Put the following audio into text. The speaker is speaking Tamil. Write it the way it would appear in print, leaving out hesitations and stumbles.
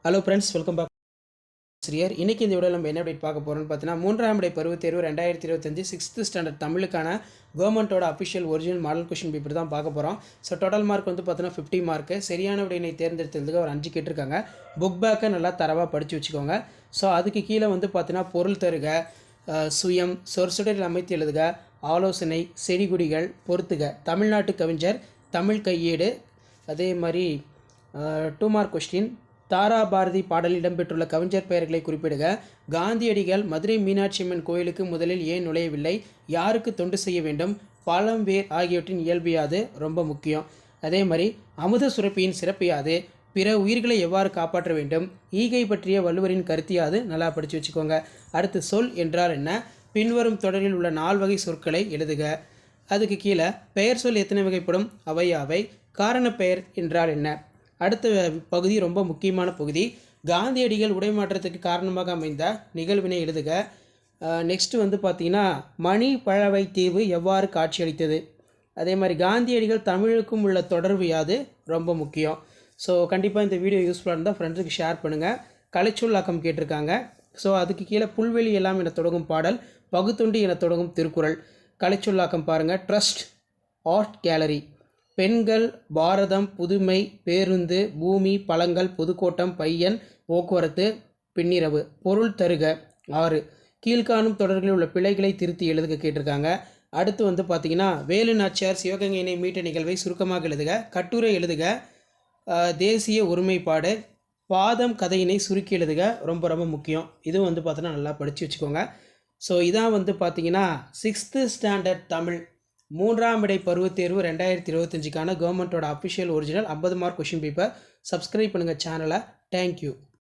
Hello friends, welcome back. ஆசிரியர் இன்றைக்கி இந்த வீடியோவில் நம்ம என்ன அப்டேட் பார்க்க போகிறோம்னு பார்த்தீங்கன்னா, 3ஆம் இடை பருவத் தேர்வு 2025 6th ஸ்டாண்டர்ட் தமிழுக்கான கவர்மெண்ட்டோட official original model question paper தான் பார்க்க போகிறோம். ஸோ டோட்டல் மார்க் வந்து பார்த்தீங்கன்னா 50 மார்க்கு. சரியான விடையினை தேர்ந்தெடுத்ததுக்கு ஒரு 5 கேட்டிருக்காங்க. புக் பேக்கை நல்லா தரவாக படித்து வச்சுக்கோங்க. ஸோ அதுக்கு கீழே வந்து பார்த்தீங்கன்னா பொருள் தருக, சுயம், சொற்சுடரில் அமைத்து எழுதுக, ஆலோசனை, செடிகுடிகள், பொறுத்துக, தமிழ்நாட்டு கவிஞர், தமிழ் கையேடு, அதே மாதிரி 2 மார்க் கொஸ்டின், தாரா பாரதி பாடலில் இடம்பெற்றுள்ள கவிஞர் பெயர்களை குறிப்பிடுக, காந்தியடிகள் மதுரை மீனாட்சி அம்மன் கோயிலுக்கு முதலில் ஏன் நுழையவில்லை, யாருக்கு தொண்டு செய்ய வேண்டும், பழம்பேர் ஆகியவற்றின் இயல்பு யாது, ரொம்ப முக்கியம். அதே மாதிரி அமுத சுரப்பியின் சிறப்பு யாது, பிற உயிர்களை எவ்வாறு காப்பாற்ற வேண்டும், ஈகை பற்றிய வள்ளுவரின் கருத்து யாது, நல்லா படித்து வச்சுக்கோங்க. அடுத்து சொல் என்றால் என்ன, பின்வரும் தொடரில் உள்ள 4 வகை சொற்களை எழுதுக. அதுக்கு கீழே பெயர் சொல் எத்தனை வகைப்படும், அவை யாவை, காரண பெயர் என்றால் என்ன. அடுத்த பகுதி ரொம்ப முக்கியமான பகுதி, காந்தியடிகள் உடைமாற்றத்துக்கு காரணமாக அமைந்த நிகழ்வினை எழுதுக. நெக்ஸ்ட்டு வந்து பார்த்திங்கன்னா மணி பழவை தீவு எவ்வாறு காட்சியளித்தது. அதே மாதிரி காந்தியடிகள் தமிழுக்கும் உள்ள தொடர்பு யாது, ரொம்ப முக்கியம். ஸோ கண்டிப்பாக இந்த வீடியோ யூஸ்ஃபுல்லாக இருந்தால் ஃப்ரெண்ட்ஸுக்கு ஷேர் பண்ணுங்கள். கலைச்சொல்லாக்கம் கேட்டிருக்காங்க. ஸோ அதுக்கு கீழே புல்வெளி எல்லாம் என தொடங்கும் பாடல், பகுத்துண்டி என தொடங்கும் திருக்குறள். கலைச்சொல்லாக்கம் பாருங்கள். ட்ரஸ்ட், ஆர்ட் கேலரி, பெண்கள், பாரதம், புதுமை, பேருந்து, பூமி, பழங்கள், புதுக்கோட்டம், பையன், போக்குவரத்து, பின்னிரவு. பொருள் தருக 6. கீழ்காணும் தொடர்களில் உள்ள பிழைகளை திருத்தி எழுதுக கேட்டிருக்காங்க. அடுத்து வந்து பார்த்திங்கன்னா வேலு நாச்சியார் சிவகங்கையினை மீட்ட நிகழ்வை சுருக்கமாக எழுதுக, கட்டுரை எழுதுக, தேசிய ஒருமைப்பாடு, பாதம் கதையினை சுருக்கி எழுதுக, ரொம்ப ரொம்ப முக்கியம். இதுவும் வந்து பார்த்தோன்னா நல்லா படித்து வச்சுக்கோங்க. ஸோ இதான் வந்து பார்த்திங்கன்னா 6th ஸ்டாண்டர்ட் தமிழ் 3ஆம் இடை பருவத் தேர்வு 2025க்கான கவர்மெண்ட்டோட official original 50 mark question paper. Subscribe பண்ணுங்கள் சேனலை. தேங்க்யூ.